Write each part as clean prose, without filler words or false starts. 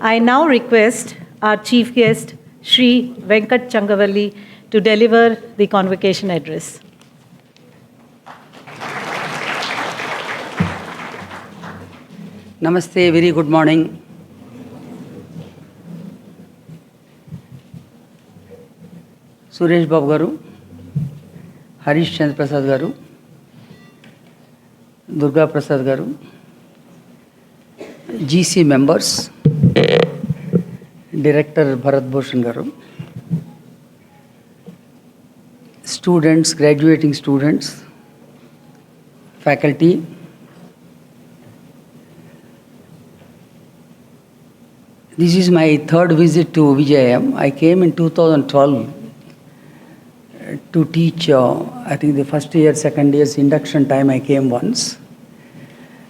I now request our chief guest, Sri Venkat Changavalli, to deliver the convocation address. Namaste, very good morning. Suresh Babu garu, Harish Chandra Prasad garu, Durga Prasad garu, GC members, Director Bharat Bhushan garu, students, graduating students, faculty, this is my third visit to VJIM. I came in 2012 to teach, I think the first year, second year's induction time I came once.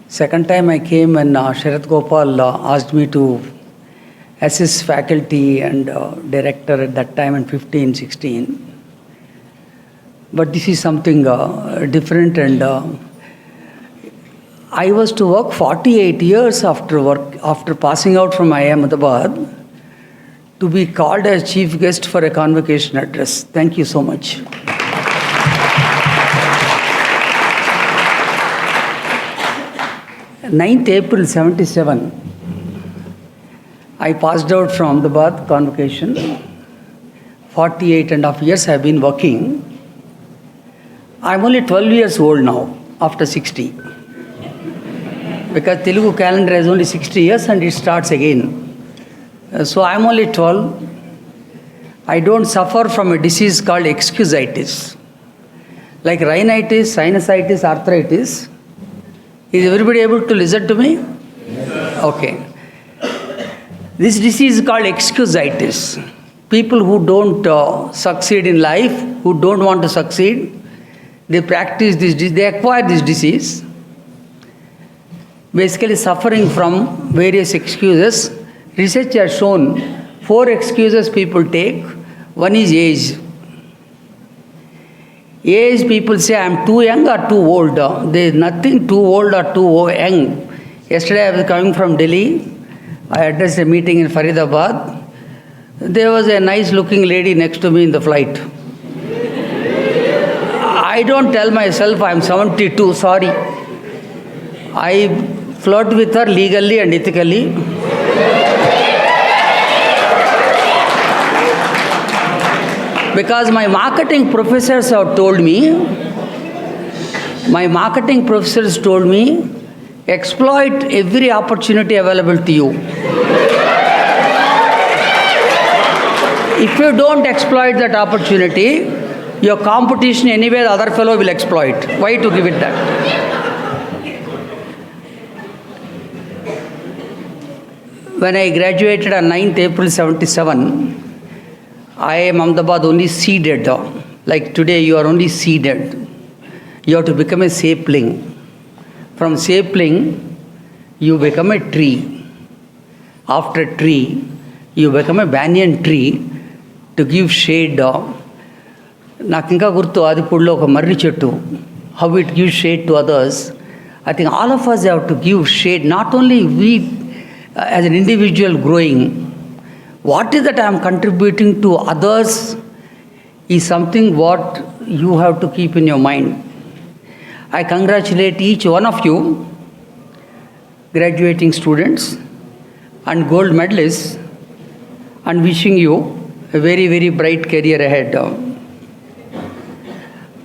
Second time I came when Sharath Gopal asked me to assist faculty and director at that time in 15, 16. But this is something different, and I was to work 48 years after passing out from IIM Ahmedabad to be called as chief guest for a convocation address. Thank you so much. 9th April 77, I passed out from Ahmedabad convocation. 48 and a half years I have been working. I'm only 12 years old now, after 60. Because Telugu calendar has only 60 years and it starts again. So I'm only 12. I don't suffer from a disease called excusitis. Like rhinitis, sinusitis, arthritis. Is everybody able to listen to me? Yes. Okay. This disease is called excusitis. People who don't succeed in life, who don't want to succeed, they practice this, they acquire this disease. Basically suffering from various excuses. Research has shown 4 excuses people take. One is age. Age, people say, I'm too young or too old. There is nothing too old or too young. Yesterday I was coming from Delhi. I addressed a meeting in Faridabad. There was a nice looking lady next to me in the flight. I don't tell myself I'm 72, sorry. I flirt with her legally and ethically. Because my marketing professors have told me, exploit every opportunity available to you. If you don't exploit that opportunity, your competition anyway, the other fellow will exploit. Why to give it that? When I graduated on 9th April 77, IIM Ahmedabad only seeded. Like today, you are only seeded. You have to become a sapling. From sapling, you become a tree. After tree, you become a banyan tree to give shade. Nakinka gurtu Adipurlo oka marri chettu. How it gives shade to others. I think all of us have to give shade. Not only we as an individual growing. What is that I am contributing to others is something what you have to keep in your mind. I congratulate each one of you, graduating students and gold medalists, and wishing you a very, very bright career ahead.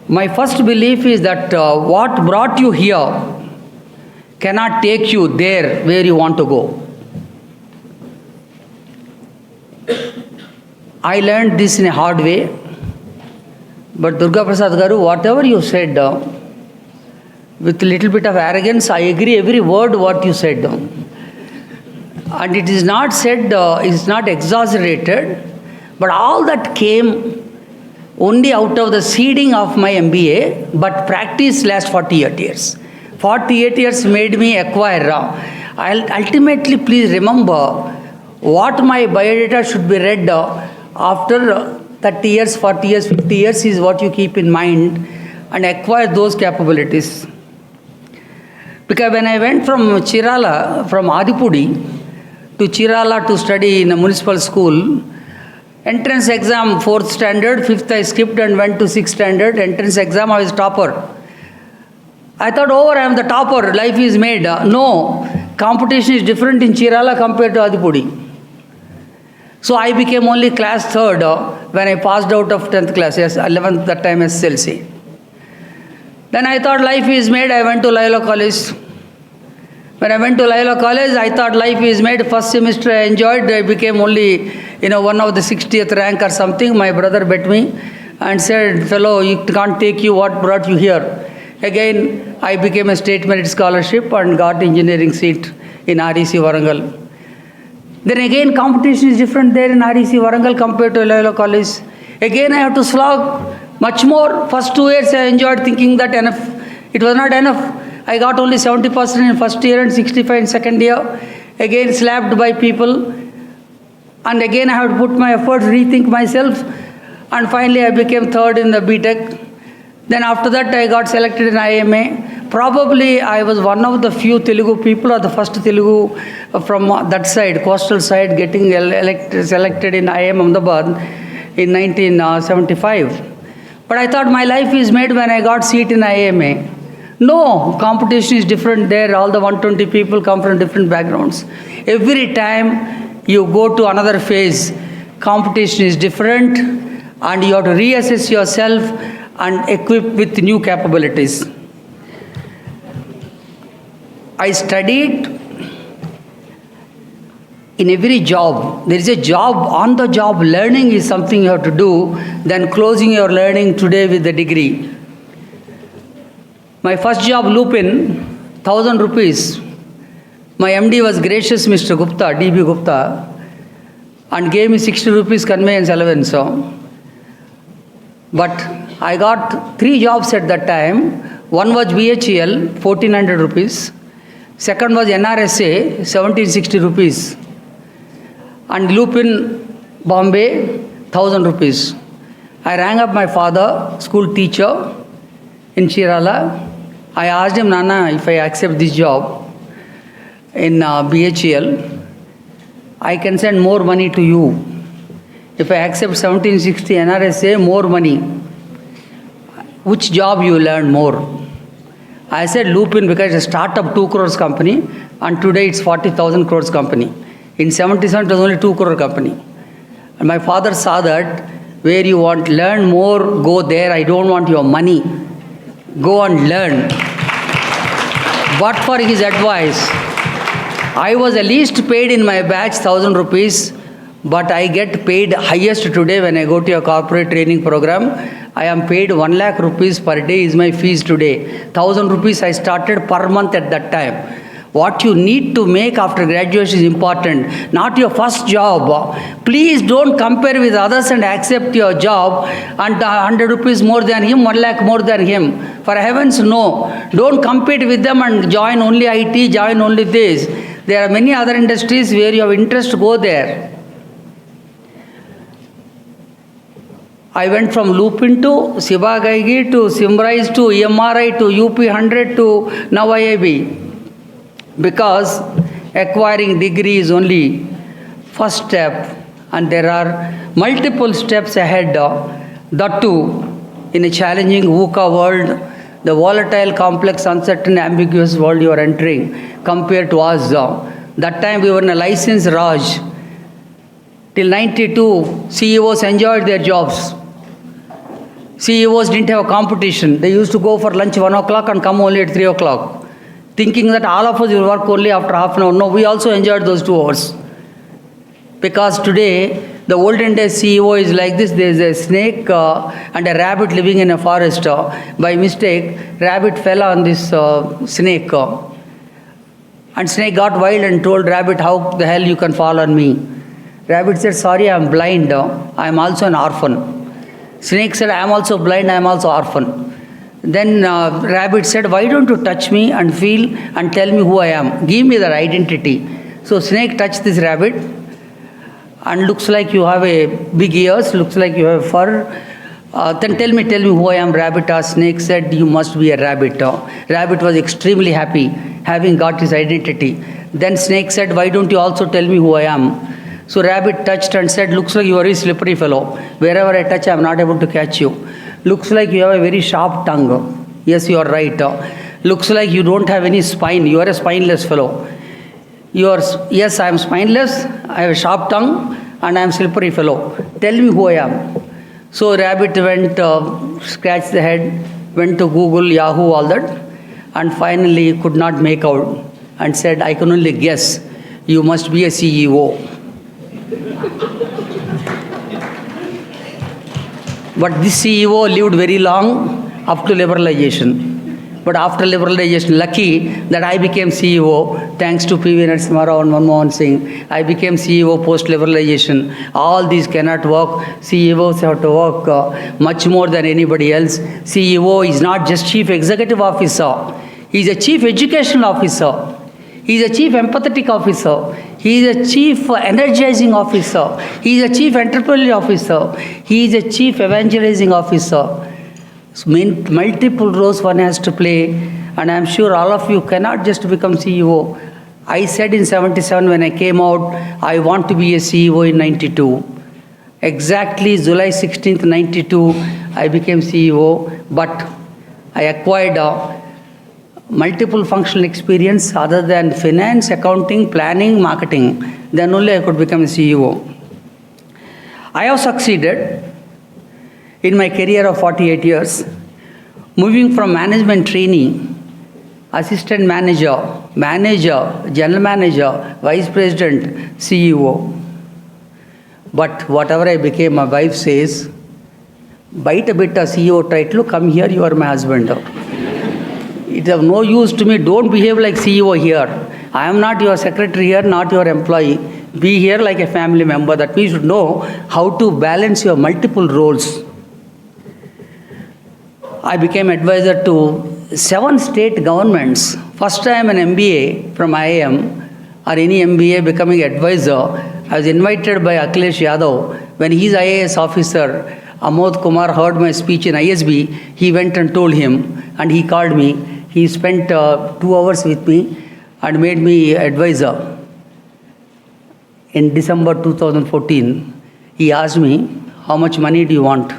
My first belief is that what brought you here cannot take you there where you want to go. I learned this in a hard way, but Durga Prasad garu, whatever you said, with a little bit of arrogance, I agree every word what you said. And it is not said, it's not exaggerated, but all that came only out of the seeding of my MBA, but practice last 48 years. 48 years made me acquire. Ultimately, please remember what my biodata should be read after 30 years, 40 years, 50 years is what you keep in mind and acquire those capabilities. Because when I went from Chirala, from Adipudi to Chirala to study in a municipal school. Entrance exam 4th standard, 5th I skipped and went to 6th standard. Entrance exam I was topper. I thought, I am the topper, life is made. No, competition is different in Chirala compared to Adipudi. So I became only class 3rd when I passed out of 10th class, yes, 11th that time SSLC. Then I thought life is made, I went to Loyola College. When I went to Loyola College, I thought life is made. First semester I enjoyed, I became only, one of the 60th rank or something. My brother bet me and said, fellow, you can't take you what brought you here. Again, I became a state merit scholarship and got engineering seat in REC Warangal. Then again, competition is different there in REC Warangal compared to Loyola College. Again, I have to slog much more. First 2 years I enjoyed thinking that enough. It was not enough. I got only 70% in first year and 65% in second year. Again, slapped by people. And again, I have to put my efforts, rethink myself. And finally, I became 3rd in the BTech. Then after that, I got selected in IMA. Probably, I was one of the few Telugu people, or the first Telugu from that side, coastal side, getting selected in IIM Ahmedabad in 1975. But I thought my life is made when I got seat in IMA. No, competition is different there. All the 120 people come from different backgrounds. Every time you go to another phase, competition is different and you have to reassess yourself and equip with new capabilities. I studied in every job. There is a job, on the job learning is something you have to do than closing your learning today with the degree. My first job, Lupin, 1,000 rupees. My MD was gracious, Mr. Gupta, DB Gupta, and gave me 60 rupees conveyance allowance. But I got 3 jobs at that time. One was VHEL, 1,400 rupees. Second was NRSA, 1,760 rupees. And Lupin, Bombay, 1,000 rupees. I rang up my father, school teacher in Chirala. I asked him, Nana, if I accept this job in BHEL, I can send more money to you. If I accept 1760 NRSA, more money. Which job you learn more? I said Lupin because it's a startup 2 crores company and today it's 40,000 crores company. In 77 it was only 2 crore company. And my father saw that where you want learn more, go there. I don't want your money. Go and learn. But for his advice, I was the least paid in my batch, 1,000 rupees, but I get paid highest today when I go to a corporate training program. I am paid 1 lakh rupees per day is my fees today. 1,000 rupees I started per month at that time. What you need to make after graduation is important, not your first job. Please don't compare with others and accept your job and 100 rupees more than him, 1 lakh more than him. For heavens, no. Don't compete with them and join only IT, join only this. There are many other industries where you have interest, go there. I went from Lupin to Sivagaigi to Symrise to EMRI to UP100 to now IIB. Because acquiring degree is only first step and there are multiple steps ahead. That too in a challenging VUCA world, the volatile, complex, uncertain, ambiguous world you are entering compared to us. That time we were in a license Raj. Till 92, CEOs enjoyed their jobs. CEOs didn't have a competition. They used to go for lunch 1 o'clock and come only at 3 o'clock. Thinking that all of us will work only after half an hour. No, we also enjoyed those 2 hours. Because today, the olden days CEO is like this. There is a snake and a rabbit living in a forest. By mistake, rabbit fell on this snake. And snake got wild and told rabbit, how the hell you can fall on me? Rabbit said, sorry, I am blind. I am also an orphan. Snake said, I am also blind, I am also orphan. Then rabbit said, why don't you touch me and feel and tell me who I am? Give me that identity. So snake touched this rabbit and looks like you have a big ears, looks like you have fur. Then tell me who I am, rabbit. Snake said, you must be a rabbit. Rabbit was extremely happy having got his identity. Then snake said, why don't you also tell me who I am? So rabbit touched and said, looks like you are a slippery fellow. Wherever I touch, I am not able to catch you. Looks like you have a very sharp tongue. Yes, you are right. Looks like you don't have any spine. You are a spineless fellow. Yes, I am spineless. I have a sharp tongue and I am slippery fellow. Tell me who I am. So rabbit went, scratched the head, went to Google, Yahoo, all that, and finally could not make out and said, I can only guess. You must be a CEO. But this CEO lived very long up to liberalization. But after liberalization, lucky that I became CEO, thanks to P.V. Narasimha Rao and Manmohan Singh. I became CEO post-liberalization. All these cannot work. CEOs have to work much more than anybody else. CEO is not just Chief Executive Officer. He is a Chief Educational Officer. He is a Chief Empathetic Officer. He is a Chief Energizing Officer. He is a Chief Entrepreneurial Officer. He is a Chief Evangelizing Officer. Multiple roles one has to play, and I am sure all of you cannot just become CEO. I said in 77 when I came out, I want to be a CEO in 92. Exactly July 16th, 92, I became CEO, but I acquired multiple functional experience other than finance, accounting, planning, marketing. Then only I could become a CEO. I have succeeded in my career of 48 years, moving from management trainee, assistant manager, general manager, vice president, CEO. But whatever I became, my wife says, bite a bit of CEO title, come here, you are my husband. It is of no use to me, don't behave like CEO here. I am not your secretary here, not your employee. Be here like a family member. That we should know how to balance your multiple roles. I became advisor to 7 state governments. First time an MBA from IIM or any MBA becoming advisor, I was invited by Akhilesh Yadav. When his IAS officer, Amod Kumar, heard my speech in ISB, he went and told him, and he called me. He spent 2 hours with me and made me advisor. In December 2014, he asked me, how much money do you want?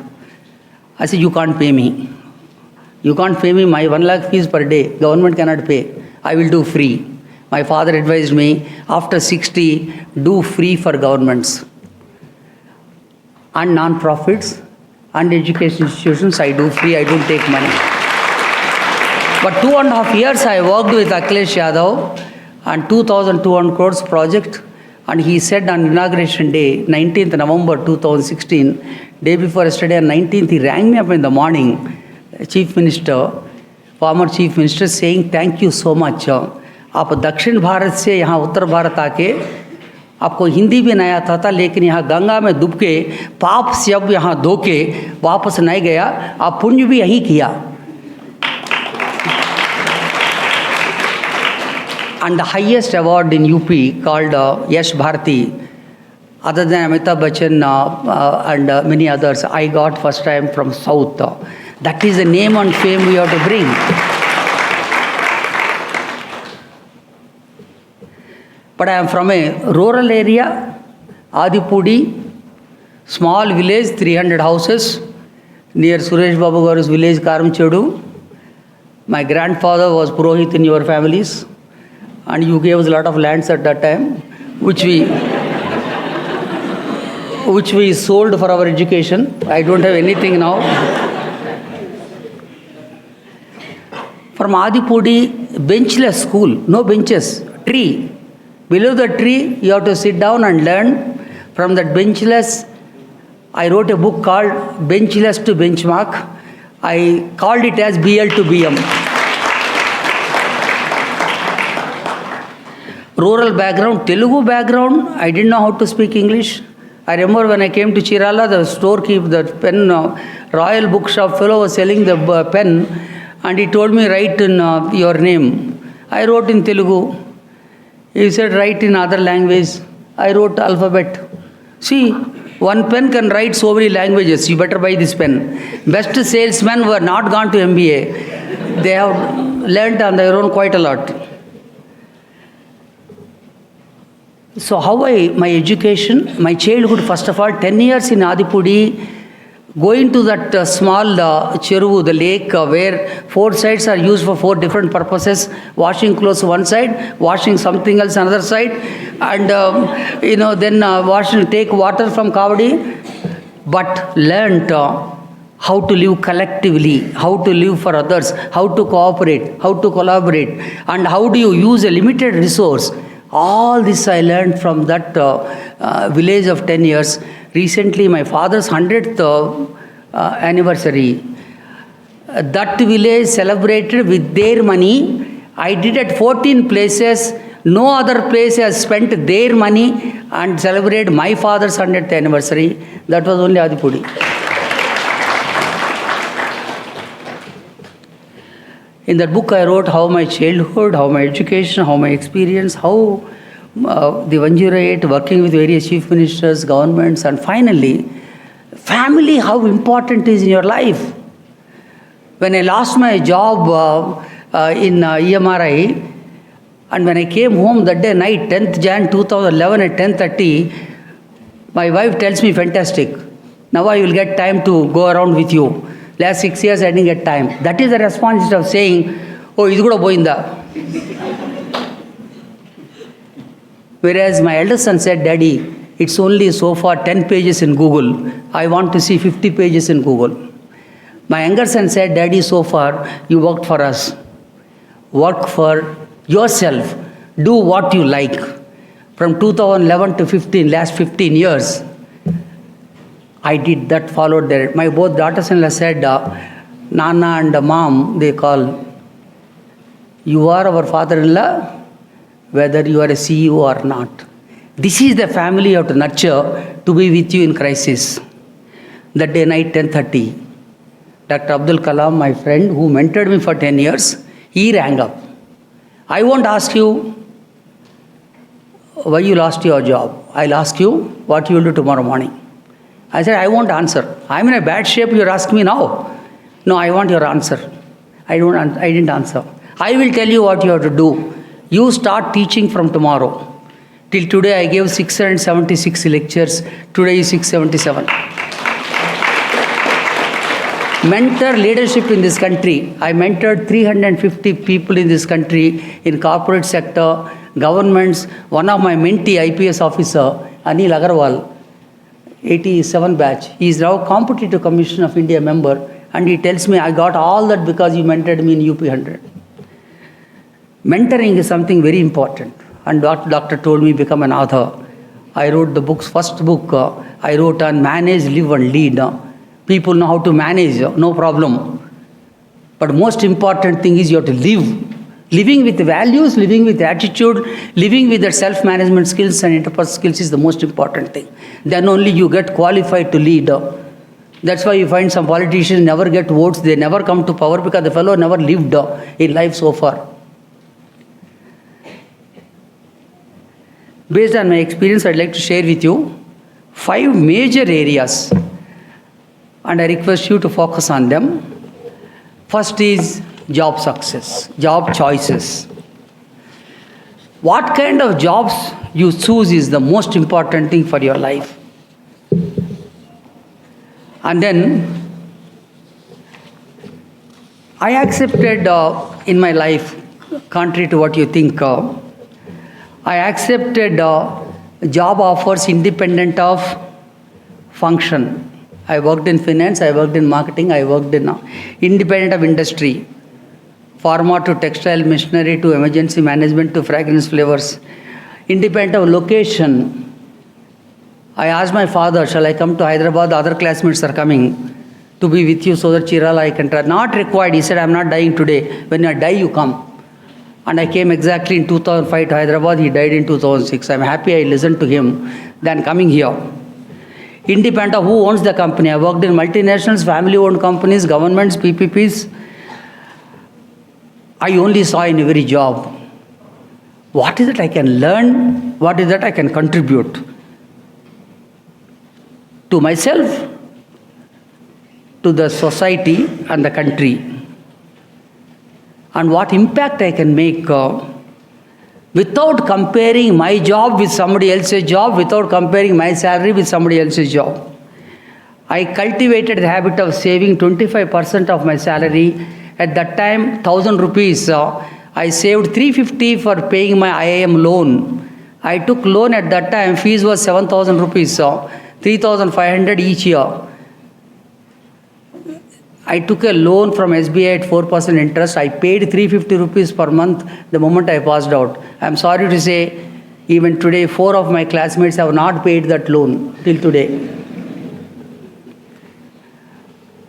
I said, you can't pay me. You can't pay me my 1 lakh fees per day. Government cannot pay. I will do free. My father advised me, after 60, do free for governments. And non-profits and education institutions, I do free, I don't take money. But 2.5 years I worked with Akhilesh Yadav and 2,200 crores project. And he said on inauguration day, 19th November 2016, day before yesterday, on 19th, he rang me up in the morning, Chief Minister, former Chief Minister, saying, thank you so much. आप दक्षिण भारत से यहाँ उत्तर भारत आके आपको हिंदी भी नहीं आता था, लेकिन यहाँ गंगा में डूब के पाप से अब यहाँ धो के वापस नहीं गया, आप पुण्य भी यही किया. And the highest award in UP called Yash Bharati, other than Amitabh Bachchan and many others, I got first time from South. That is the name and fame we have to bring. But I am from a rural area, Adipudi, small village, 300 houses, near Suresh Babu Garu's village, Karamchedu. My grandfather was Purohit in your families, and you gave us a lot of lands at that time, which we sold for our education. I don't have anything now. From Adipudi, benchless school, no benches, tree. Below the tree, you have to sit down and learn. From that benchless, I wrote a book called Benchless to Benchmark. I called it as BL to BM. Rural background, Telugu background, I didn't know how to speak English. I remember when I came to Chirala, the storekeeper, the pen, Royal Bookshop fellow was selling the pen, and he told me, write in your name. I wrote in Telugu. He said, write in other language. I wrote alphabet. See, one pen can write so many languages. You better buy this pen. Best salesmen were not gone to MBA. They have learned on their own quite a lot. So my education, my childhood, first of all, 10 years in Adipudi, going to that small cheruvu, the lake, where 4 sides are used for 4 different purposes, washing clothes one side, washing something else another side, and then take water from Kavadi, but learnt how to live collectively, how to live for others, how to cooperate, how to collaborate, and how do you use a limited resource. All this I learned from that village of 10 years. Recently, my father's 100th anniversary. That village celebrated with their money. I did at 14 places. No other place has spent their money and celebrated my father's 100th anniversary. That was only Adipudi. In that book, I wrote how my childhood, how my education, how my experience, how the 108, working with various chief ministers, governments, and finally, family, how important is in your life. When I lost my job in EMRI, and when I came home that day night, 10th Jan 2011 at 10:30, my wife tells me, fantastic, now I will get time to go around with you. Last 6 years I didn't get time. That is the response of saying, oh, idu kuda poyinda. Whereas my elder son said, Daddy, it's only so far 10 pages in Google. I want to see 50 pages in Google. My younger son said, Daddy, so far you worked for us. Work for yourself. Do what you like. From 2011 to 15, last 15 years, I did that, followed that. My both daughters-in-law said, Nana and Mom, they call, you are our father-in-law, whether you are a CEO or not. This is the family you have to nurture to be with you in crisis. That day night, 10:30, Dr. Abdul Kalam, my friend who mentored me for 10 years, he rang up. I won't ask you why you lost your job. I'll ask you what you will do tomorrow morning. I said, I won't answer. I'm in a bad shape, you're asking me now. No, I want your answer. I didn't answer. I will tell you what you have to do. You start teaching from tomorrow. Till today I gave 676 lectures. Today is 677. Mentor leadership in this country. I mentored 350 people in this country, in corporate sector, governments. One of my mentee IPS officer, Anil Agarwal, 87 batch. He is now Competitive Commission of India member, and he tells me, I got all that because you mentored me in UP 100. Mentoring is something very important. And doctor told me become an author. I wrote the books. First book I wrote on manage, live and lead. People know how to manage, no problem. But most important thing is you have to live. Living with values, living with attitude, living with their self-management skills and interpersonal skills is the most important thing. Then only you get qualified to lead. That's why you find some politicians never get votes, they never come to power because the fellow never lived in life so far. Based on my experience, I'd like to share with you 5 major areas, and I request you to focus on them. First is job success, job choices. What kind of jobs you choose is the most important thing for your life. And then I accepted in my life, contrary to what you think, I accepted job offers independent of function. I worked in finance, I worked in marketing, I worked in independent of industry. Pharma to textile, machinery to emergency management to fragrance flavors. Independent of location. I asked my father, shall I come to Hyderabad? The other classmates are coming to be with you so that Chirala I can try. Not required. He said, I'm not dying today. When I die, you come. And I came exactly in 2005 to Hyderabad. He died in 2006. I'm happy I listened to him than coming here. Independent of who owns the company. I worked in multinationals, family-owned companies, governments, PPPs. I only saw in every job, what is it I can learn? What is that I can contribute to myself, to the society and the country? And what impact I can make without comparing my job with somebody else's job, without comparing my salary with somebody else's job. I cultivated the habit of saving 25% of my salary. At that time, 1,000 rupees. I saved 350 for paying my IIM loan. I took loan at that time, fees was 7,000 rupees, 3,500 each year. I took a loan from SBI at 4% interest. I paid 350 rupees per month the moment I passed out. I'm sorry to say, even today, 4 of my classmates have not paid that loan till today.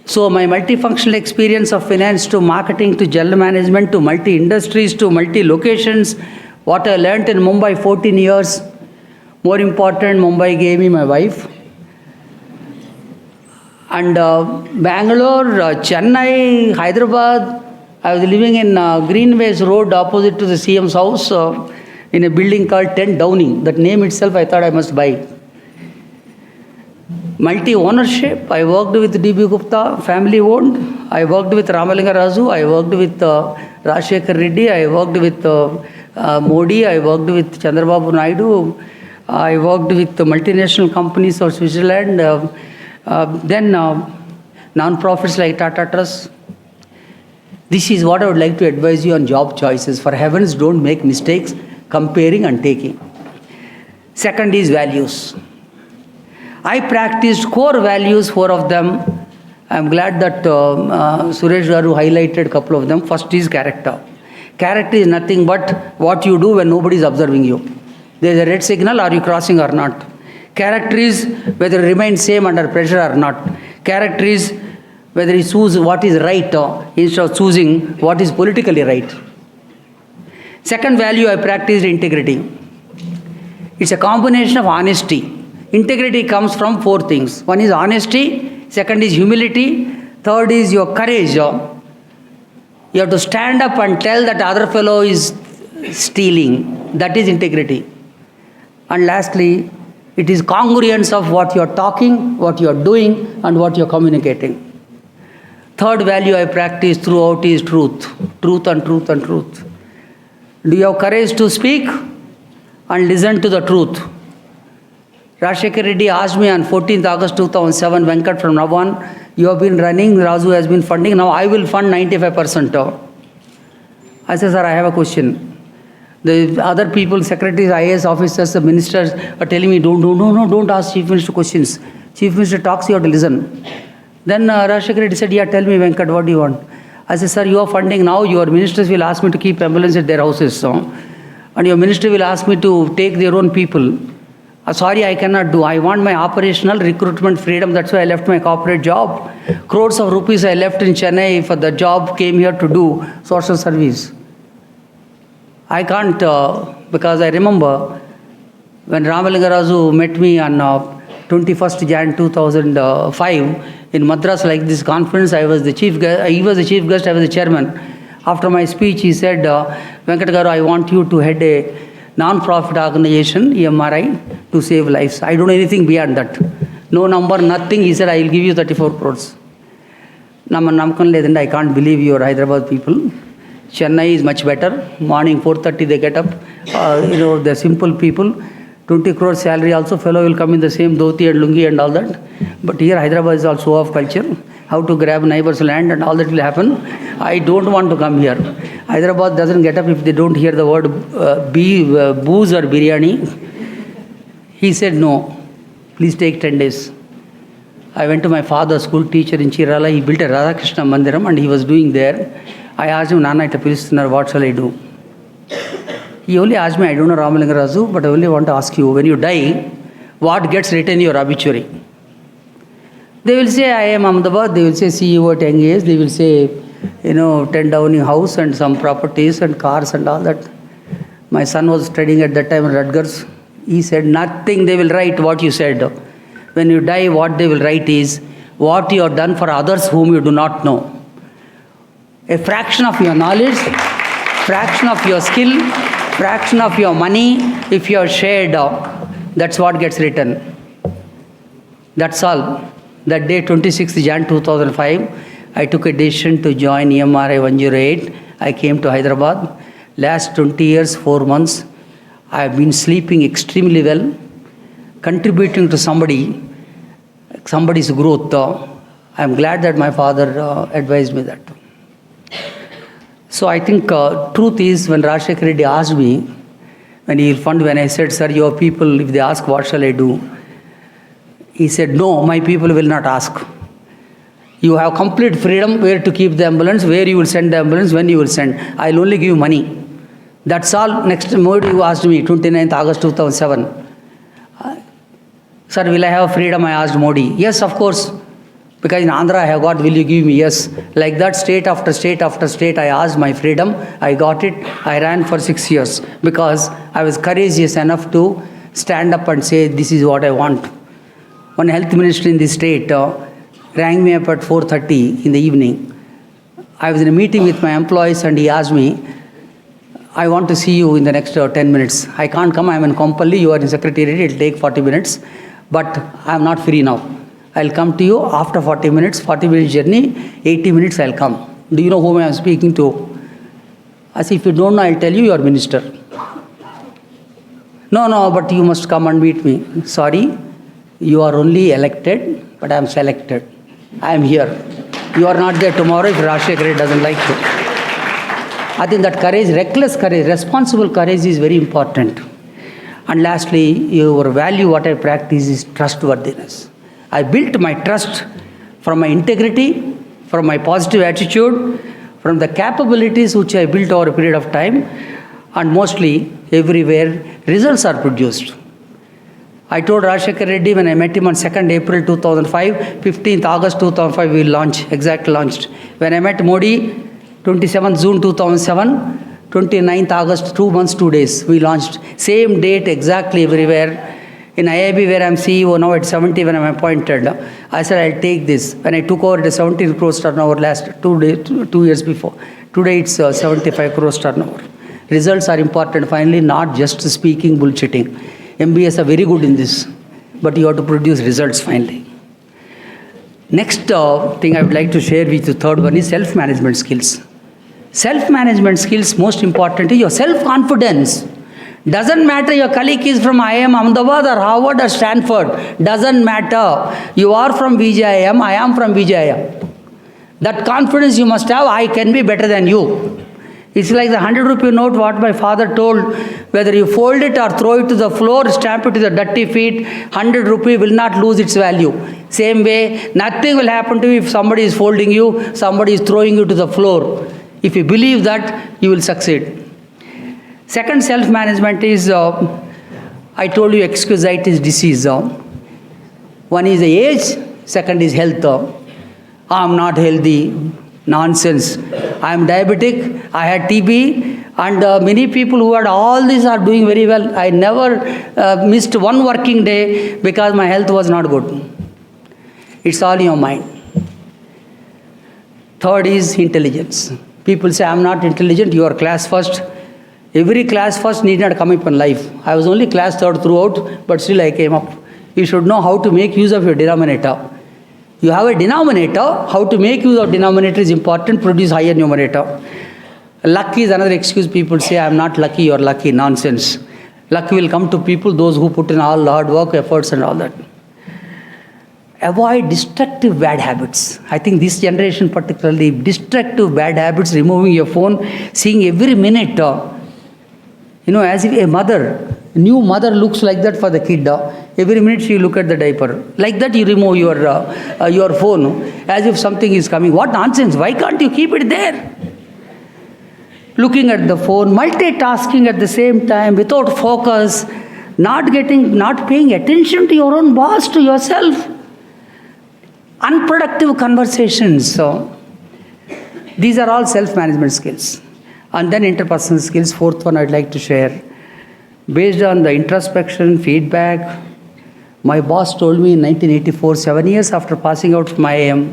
So my multifunctional experience of finance to marketing to general management to multi-industries to multi-locations, what I learnt in Mumbai 14 years, more important, Mumbai gave me my wife. And Bangalore, Chennai, Hyderabad, I was living in Greenways Road opposite to the CM's house in a building called 10 Downing. That name itself I thought I must buy. Multi-ownership, I worked with D.B. Gupta, family owned. I worked with Ramalinga Raju, I worked with Rajshekhar Reddy, I worked with Modi, I worked with Chandrababu Naidu, I worked with multinational companies of Switzerland, then non-profits like Tata Trust. This is what I would like to advise you on job choices. For heavens, don't make mistakes comparing and taking. Second is values. I practiced core values, 4 of them. I'm glad that Suresh Babu highlighted a couple of them. First is character. Character is nothing but what you do when nobody is observing you. There is a red signal, are you crossing or not? Character is whether you remain same under pressure or not. Character is whether you choose what is right instead of choosing what is politically right. Second value I practiced integrity. It's a combination of honesty. Integrity comes from 4 things. One is honesty, second is humility, third is your courage. You have to stand up and tell that other fellow is stealing. That is integrity. And lastly, it is congruence of what you are talking, what you are doing, and what you are communicating. Third value I practice throughout is truth. Truth and truth and truth. Do you have courage to speak and listen to the truth? Rajshekhar Reddy asked me on 14th August 2007, Venkat, from now on, you have been running, Raju has been funding, now I will fund 95%. I said, sir, I have a question. The other people, secretaries, IAS officers, the ministers are telling me, don't ask Chief Minister questions. Chief Minister talks, you have to listen. Then Rajshekhar Reddy said, yeah, tell me, Venkat, what do you want? I said, sir, you are funding now, your ministers will ask me to keep ambulance at their houses. And your minister will ask me to take their own people. Sorry, I cannot do. I want my operational recruitment freedom. That's why I left my corporate job. Crores of rupees I left in Chennai for the job, came here to do social service. I can't, because I remember when Ramalinga Raju met me on 21st Jan 2005 in Madras, like this conference, I was the chief guest, he was the chief guest, I was the chairman. After my speech, he said, Venkat Garu, I want you to head a non-profit organization, EMRI, to save lives. I don't know anything beyond that. No number, nothing. He said, I will give you 34 crores. I can't believe you are Hyderabad people. Chennai is much better. Morning 4:30 they get up. The simple people. 20 crores salary also, fellow will come in the same dhoti and lungi and all that. But here Hyderabad is also of culture. How to grab neighbor's land and all that will happen. I don't want to come here. Hyderabad doesn't get up if they don't hear the word booze or biryani. He said, no, please take 10 days. I went to my father, school teacher in Chirala. He built a Radhakrishna Mandiram and he was doing there. I asked him, Nana, what shall I do? He only asked me, I don't know Ramalinga Raju, but I only want to ask you, when you die, what gets written in your obituary? They will say, I am Ahmedabad. They will say CEO at young age. They will say, 10 Downing house and some properties and cars and all that. My son was studying at that time at Rutgers. He said, nothing. They will write what you said. When you die, what they will write is what you have done for others whom you do not know. A fraction of your knowledge, fraction of your skill, fraction of your money, if you are shared, that's what gets written. That's all. That day, 26th Jan 2005, I took a decision to join EMRI-108. I came to Hyderabad. Last 20 years, 4 months, I have been sleeping extremely well, contributing to somebody's growth. I am glad that my father advised me that. So I think truth is, when Rajshekar Reddy asked me, when I said, sir, your people, if they ask, what shall I do? He said, no, my people will not ask. You have complete freedom where to keep the ambulance, where you will send the ambulance, when you will send. I will only give you money. That's all. Next Modi you asked me, 29th August 2007. Sir, will I have freedom? I asked Modi. Yes, of course. Because in Andhra I have got, will you give me? Yes. Like that, state after state after state, I asked my freedom. I got it. I ran for 6 years because I was courageous enough to stand up and say, this is what I want. One health minister in the state rang me up at 4:30 in the evening. I was in a meeting with my employees and he asked me, I want to see you in the next 10 minutes. I can't come, I am in Kompalli, you are in Secretariat, it will take 40 minutes. But I am not free now. I will come to you after 40 minutes journey, 80 minutes I will come. Do you know whom I am speaking to? I said, if you don't know, I will tell you, you are minister. No, but you must come and meet me. Sorry, you are only elected, but I am selected. I am here. You are not there tomorrow if Rajshekar Reddy doesn't like you. I think that courage, reckless courage, responsible courage is very important. And lastly, your value, what I practice is trustworthiness. I built my trust from my integrity, from my positive attitude, from the capabilities which I built over a period of time, and mostly everywhere results are produced. I told Rajshekar Reddy when I met him on 2nd April 2005, 15th August 2005 we launched. When I met Modi, 27th June 2007, 29th August, 2 months, 2 days, we launched. Same date exactly everywhere. In IIB where I am CEO now at 70 when I am appointed, I said I'll take this. When I took over, it is 17 crores turnover last 2 years before. Today it's 75 crores turnover. Results are important finally, not just speaking, bullshitting. MBS are very good in this, but you have to produce results finally. Next thing I would like to share with you, third one is self-management skills. Self-management skills, most importantly, your self-confidence. Doesn't matter your colleague is from IIM Ahmedabad or Harvard or Stanford. Doesn't matter. You are from VJIM, I am from VJIM. That confidence you must have, I can be better than you. It's like the 100 rupee note what my father told, whether you fold it or throw it to the floor, stamp it to the dirty feet, 100 rupee will not lose its value. Same way, nothing will happen to you if somebody is folding you, somebody is throwing you to the floor. If you believe that, you will succeed. Second self-management is, I told you, exquisite disease. One is the age, second is health. I am not healthy. Nonsense. I am diabetic, I had TB, and many people who had all these are doing very well. I never missed one working day because my health was not good. It's all in your mind. Third is intelligence. People say, I am not intelligent, you are class first. Every class first need not come up in life. I was only class third throughout, but still I came up. You should know how to make use of your denominator. You have a denominator, how to make use of denominator is important, produce higher numerator. Luck is another excuse. People say, I am not lucky, you are lucky. Nonsense. Luck will come to people, those who put in all hard work, efforts and all that. Avoid destructive bad habits. I think this generation particularly, destructive bad habits, removing your phone, seeing every minute, as if a new mother looks like that for the kid. Every minute she look at the diaper. Like that you remove your phone as if something is coming. What nonsense. Why can't you keep it there? Looking at the phone, multitasking at the same time, without focus, not paying attention to your own boss, to yourself. Unproductive conversations. So, these are all self-management skills. And then interpersonal skills, fourth one I'd like to share. Based on the introspection, feedback, my boss told me in 1984, 7 years after passing out from IIM,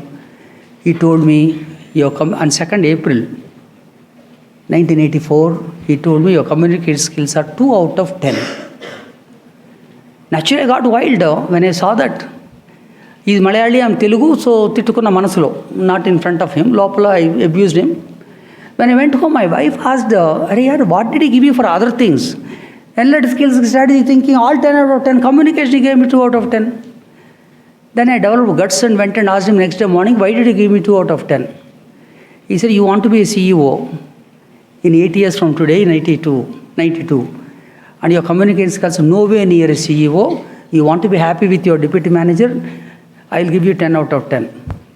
he told me, on 2nd April 1984, he told me your communication skills are 2 out of 10. Naturally, I got wild when I saw that. He is Malayali, I am Telugu, so Tittukuna Manasulo, not in front of him. Lopala, I abused him. When I went home, my wife asked, what did he give you for other things? Analytic skills, strategy thinking, all 10 out of 10. Communication, he gave me 2 out of 10. Then I developed guts and went and asked him next day morning, why did you give me 2 out of 10? He said, you want to be a CEO in 8 years from today, 92, and your communication skills are nowhere near a CEO. You want to be happy with your deputy manager, I'll give you 10 out of 10.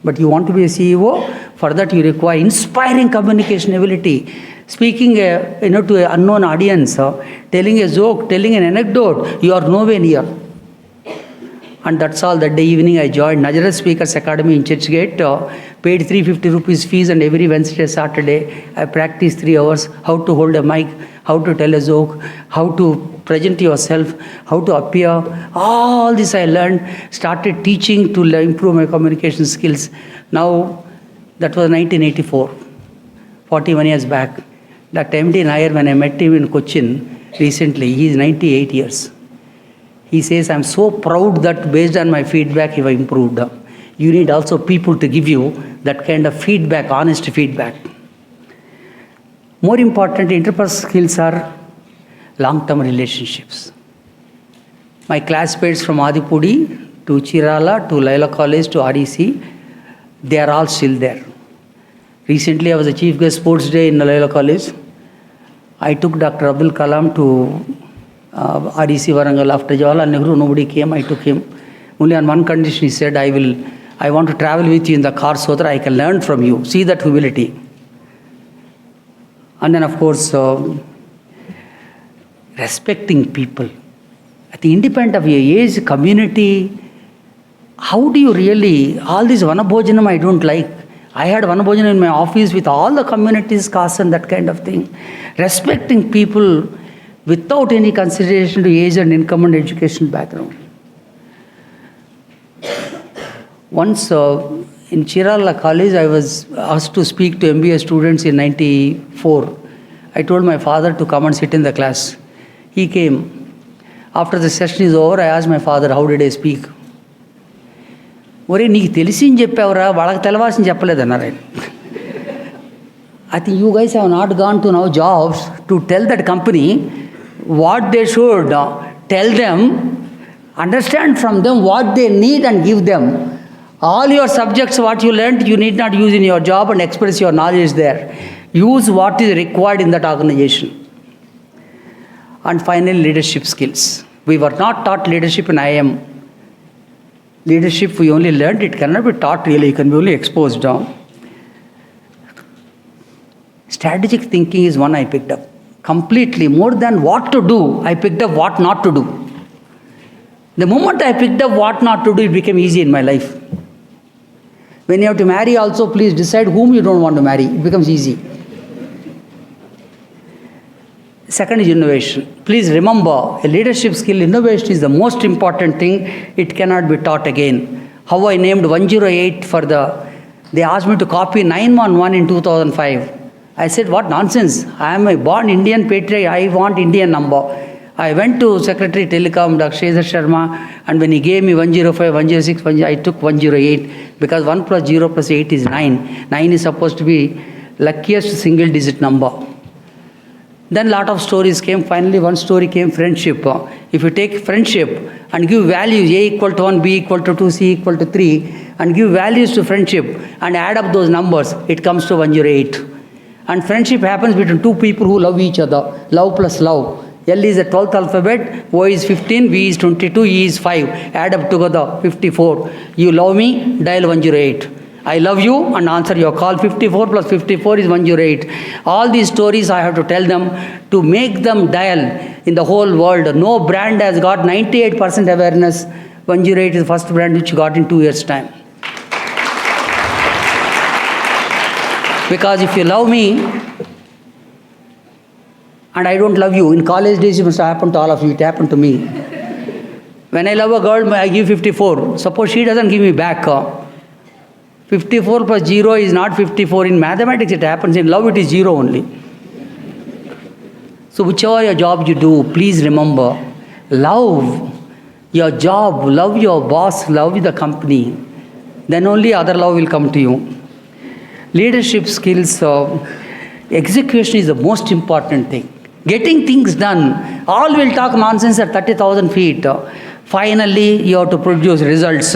But you want to be a CEO, for that you require inspiring communication ability. Speaking to an unknown audience, telling a joke, telling an anecdote, you are nowhere near. And that's all. That day evening I joined Najarat Speakers Academy in Churchgate, paid 350 rupees fees, and every Wednesday, Saturday, I practiced 3 hours, how to hold a mic, how to tell a joke, how to present yourself, how to appear. All this I learned, started teaching to improve my communication skills. Now, that was 1984, 41 years back. Dr. M.D. Nair, when I met him in Cochin recently, he is 98 years. He says, I'm so proud that based on my feedback, you have improved. You need also people to give you that kind of feedback, honest feedback. More important, interpersonal skills are long-term relationships. My classmates from Adipudi to Chirala to Laila College to REC, they are all still there. Recently, I was a chief guest sports day in Laila College. I took Dr. Abdul Kalam to REC Warangal after Jawaharlal Nehru. Nobody came, I took him. Only on one condition, he said, I want to travel with you in the car so that I can learn from you. See that humility. And then, of course, respecting people. At the independent of your age, community, how do you really, all this Vanabhojanam I don't like. I had Vanabhojanam in my office with all the communities, castes and that kind of thing. Respecting people without any consideration to age and income and education background. Once in Chirala College, I was asked to speak to MBA students in 94. I told my father to come and sit in the class. He came. After the session is over, I asked my father, how did I speak? ఒరే నీకు తెలిసింది చెప్పావురా వాళ్ళకి తెలవాల్సింది చెప్పలేదన్నారా. I think you guys have not gone to now jobs to tell that company what they should tell them, understand from them what they need and give them. All your subjects, what you learned, you need not use in your job and express your knowledge there. Use what is required in that organization. And finally, leadership skills. We were not taught leadership in IIM. Leadership, we only learned, it cannot be taught really, it can be only exposed down. Strategic thinking is one I picked up. Completely, more than what to do, I picked up what not to do. The moment I picked up what not to do, it became easy in my life. When you have to marry also, please decide whom you don't want to marry. It becomes easy. Second is innovation. Please remember, a leadership skill, innovation is the most important thing. It cannot be taught again. How I named 108 for they asked me to copy 911 in 2005. I said, what nonsense. I am a born Indian patriot. I want Indian number. I went to Secretary Telecom, Dr. Shezar Sharma, and when he gave me 105, 106, I took 108 because 1 plus 0 plus 8 is 9. 9 is supposed to be luckiest single digit number. Then lot of stories came. Finally, one story came, friendship. If you take friendship and give values, A equal to 1, B equal to 2, C equal to 3, and give values to friendship and add up those numbers, it comes to 108. And friendship happens between two people who love each other. Love plus love. L is the 12th alphabet, O is 15, V is 22, E is 5. Add up together, 54. You love me, dial 108. I love you and answer your call. 54 plus 54 is 108. All these stories I have to tell them to make them dial in the whole world. No brand has got 98% awareness. 108 is the first brand which got in 2 years' time. Because if you love me and I don't love you, in college days it must happen to all of you, it happened to me. When I love a girl, I give 54. Suppose she doesn't give me back. 54 plus 0 is not 54. In mathematics it happens. In love it is 0 only. So whichever your job you do, please remember, love your job, love your boss, love the company. Then only other love will come to you. Leadership skills, execution is the most important thing. Getting things done. All will talk nonsense at 30,000 feet. Finally, you have to produce results.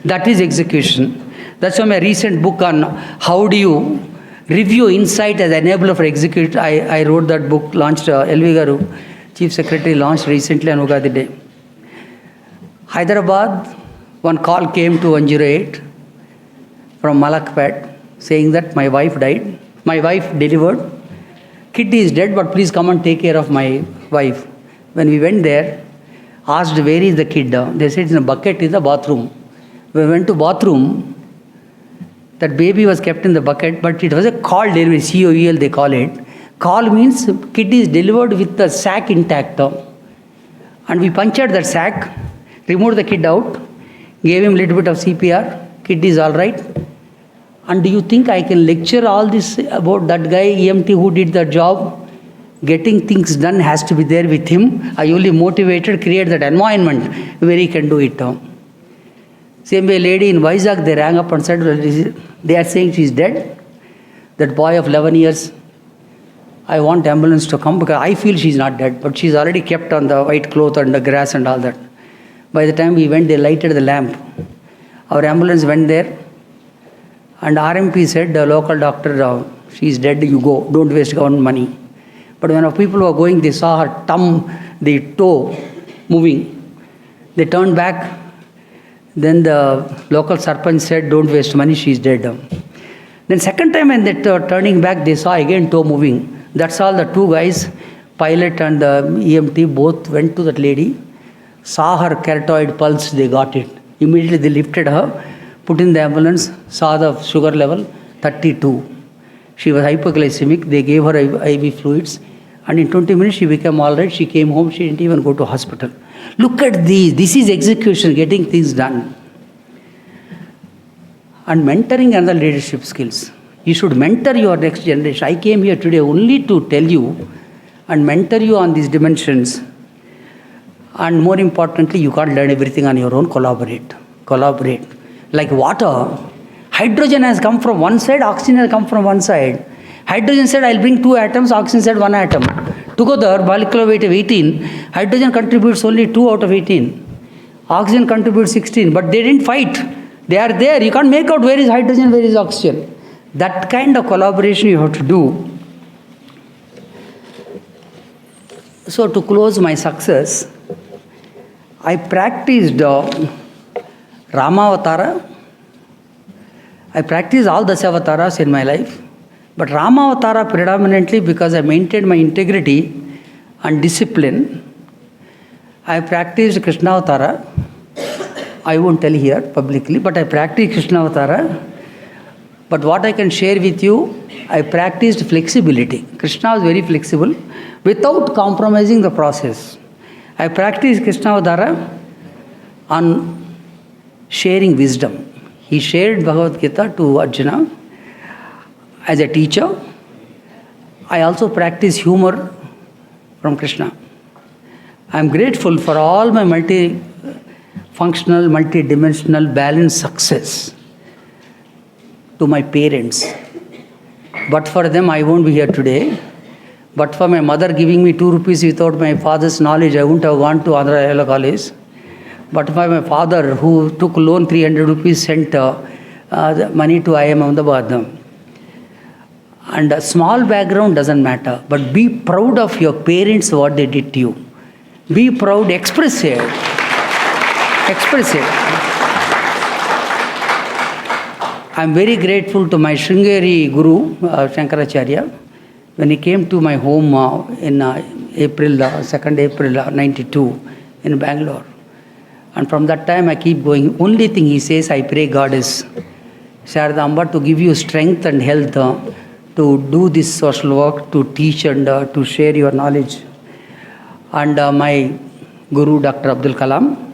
That is execution. That's why my recent book on how do you review insight as enabler for execution. I wrote that book, launched LV Garu, Chief Secretary, launched recently on Ugadi Day. Hyderabad, one call came to 108 from Malakpet saying that my wife died. My wife delivered. Kitty is dead, but please come and take care of my wife. When we went there, asked where is the kid? They said it's in a bucket in the bathroom. We went to bathroom. That baby was kept in the bucket, but it was a call delivery, COEL they call it. Call means kid is delivered with the sack intact. And we punctured that sack, removed the kid out, gave him a little bit of CPR, kid is all right. And do you think I can lecture all this about that guy, EMT, who did the job? Getting things done has to be there with him. I only motivated, create that environment where he can do it. Same way, a lady in Vizag, they rang up and said, they are saying she's dead. That boy of 11 years, I want ambulance to come because I feel she's not dead, but she's already kept on the white cloth and the grass and all that. By the time we went, they lighted the lamp. Our ambulance went there. And RMP said, the local doctor, she's dead, you go, don't waste government money. But when people were going, they saw her the toe moving. They turned back. Then the local sarpanch said, don't waste money, she's dead. Then second time when they turning back, they saw again toe moving. That's all the two guys, pilot and the EMT, both went to that lady, saw her keratoid pulse, they got it. Immediately they lifted her, put in the ambulance, saw the sugar level, 32. She was hypoglycemic. They gave her IV fluids. And in 20 minutes, she became all right. She came home. She didn't even go to hospital. Look at these. This is execution, getting things done. And mentoring and the leadership skills. You should mentor your next generation. I came here today only to tell you and mentor you on these dimensions. And more importantly, you can't learn everything on your own. Collaborate. Collaborate. Like water, hydrogen has come from one side, oxygen has come from one side. Hydrogen said, I'll bring 2 atoms, oxygen said 1 atom. Together, molecular weight of 18, hydrogen contributes only 2 out of 18. Oxygen contributes 16, but they didn't fight. They are there. You can't make out where is hydrogen, where is oxygen. That kind of collaboration you have to do. So to close my success, I practiced Ramavatara. I practiced all the Dasavataras in my life, but Ramavatara predominantly because I maintained my integrity and discipline. I practiced Krishnavatara. I won't tell here publicly, but I practiced Krishnavatara. But what I can share with you, I practiced flexibility. Krishna was very flexible without compromising the process. I practiced Krishnavatara on sharing wisdom. He shared Bhagavad Gita to Arjuna as a teacher. I also practice humor from Krishna. I am grateful for all my multi-functional, multi-dimensional, balanced success to my parents. But for them, I won't be here today. But for my mother giving me 2 rupees without my father's knowledge, I wouldn't have gone to Andhra Ayala College. But for my father, who took loan 300 rupees, sent the money to IIM Ahmedabad. And a small background doesn't matter. But be proud of your parents, what they did to you. Be proud, express it. Express it. I'm very grateful to my Sringeri Guru, Shankaracharya, when he came to my home in April, 2nd April 92 in Bangalore. And from that time I keep going. Only thing he says, I pray Goddess Sharadamba to give you strength and health to do this social work, to teach and to share your knowledge. And my Guru, Dr. Abdul Kalam,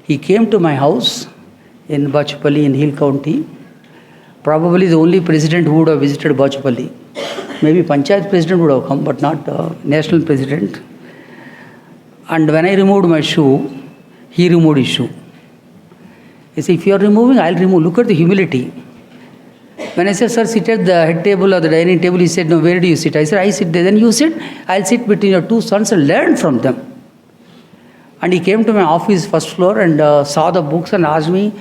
he came to my house in Bachupalli in Hill County. Probably the only president who would have visited Bachupalli. Maybe Panchayat president would have come, but not national president. And when I removed my shoe, he removed his shoe. He said, if you are removing, I'll remove. Look at the humility. When I said, sir, sit at the head table or the dining table, he said, no, where do you sit? I said, I sit there. Then you sit, I'll sit between your two sons and learn from them. And he came to my office, first floor, and saw the books and asked me,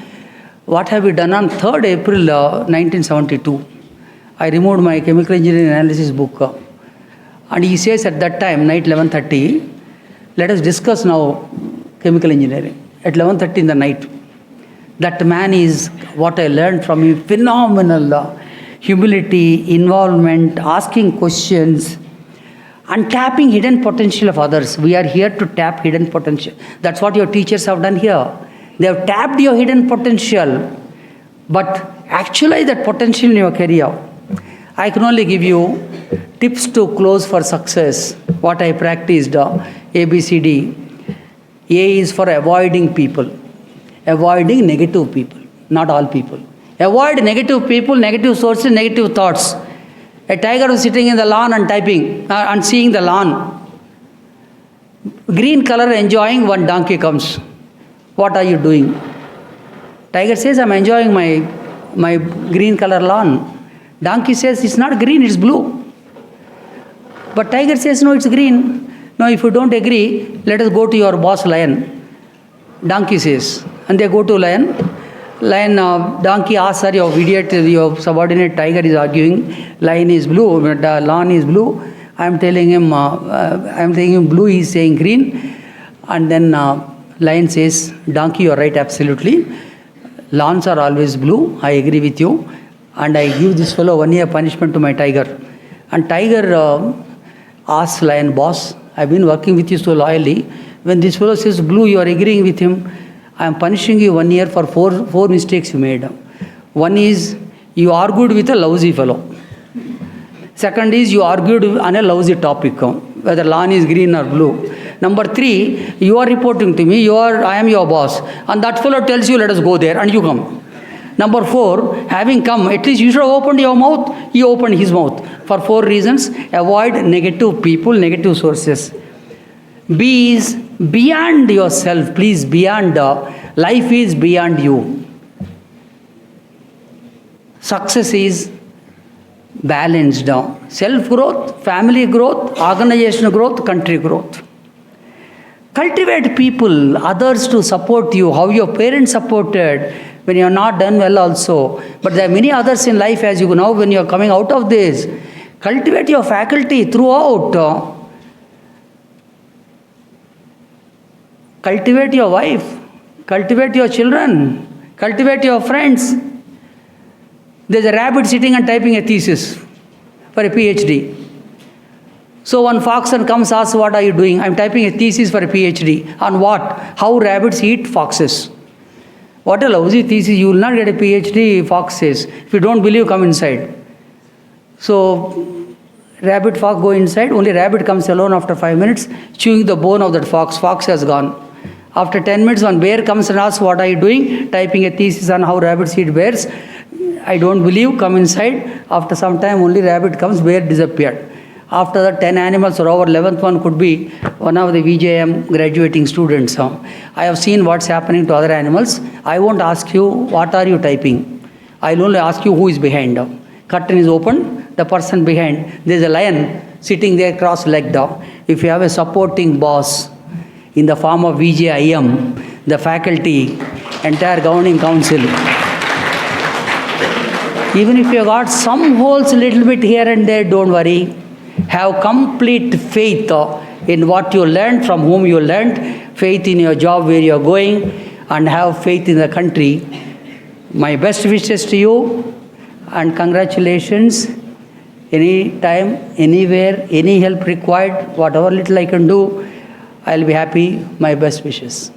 what have you done on 3rd April 1972? I removed my chemical engineering analysis book. And he says at that time, night 11:30, let us discuss now chemical engineering. At 11:30 in the night. That man is, what I learned from him, phenomenal humility, involvement, asking questions, and tapping hidden potential of others. We are here to tap hidden potential. That's what your teachers have done here. They have tapped your hidden potential, but actualize that potential in your career. I can only give you tips to close for success. What I practiced, ABCD. A is for avoiding people. Avoiding negative people, not all people. Avoid negative people, negative sources, negative thoughts. A tiger was sitting in the lawn and typing and seeing the lawn. Green color enjoying, one donkey comes. What are you doing? Tiger says, I'm enjoying my green color lawn. Donkey says, it's not green, it's blue. But tiger says, no, it's green. No, if you don't agree, let us go to your boss lion. Donkey says, and they go to lion. Lion, donkey asks, sir, your idiot, your subordinate tiger is arguing. Lion is blue, but lawn is blue. I am telling him blue, he is saying green. And then lion says, donkey, you are right, absolutely. Lawns are always blue, I agree with you. And I give this fellow 1 year punishment to my tiger. And tiger asks lion, boss, I have been working with you so loyally. When this fellow says blue, you are agreeing with him. I am punishing you 1 year for four mistakes you made. One is you argued with a lousy fellow. Second is you argued on a lousy topic, whether lawn is green or blue. Number 3, you are reporting to me. I am your boss, and that fellow tells you, let us go there, and you come. Number 4, having come, at least you should have opened your mouth. He opened his mouth. For 4 reasons, avoid negative people, negative sources. B is beyond yourself, please, beyond. Life is beyond you. Success is balanced. Self-growth, family growth, organizational growth, country growth. Cultivate people, others to support you, how your parents supported when you are not done well also. But there are many others in life as you know when you are coming out of this. Cultivate your faculty throughout. Cultivate your wife, cultivate your children, cultivate your friends. There's a rabbit sitting and typing a thesis for a PhD. So one foxen comes, asks, what are you doing? I'm typing a thesis for a PhD. On what? How rabbits eat foxes. What a lousy thesis. You will not get a PhD, fox says. If you don't believe, come inside. So rabbit, fox go inside. Only rabbit comes alone after 5 minutes, chewing the bone of that fox. Fox has gone. After 10 minutes, one bear comes and asks, what are you doing? Typing a thesis on how rabbits eat bears. I don't believe, come inside. After some time, only rabbit comes, bear disappeared. After that, 10 animals or over, 11th one could be one of the VJIM graduating students. I have seen what's happening to other animals. I won't ask you, what are you typing? I'll only ask you who is behind. Curtain is open, the person behind. There's a lion sitting there cross-legged. If you have a supporting boss, in the form of VJIM, the faculty, entire governing council. Even if you got some holes a little bit here and there, don't worry. Have complete faith in what you learned, from whom you learned, faith in your job where you are going, and have faith in the country. My best wishes to you, and congratulations. Anytime, anywhere, any help required, whatever little I can do, I'll be happy. My best wishes.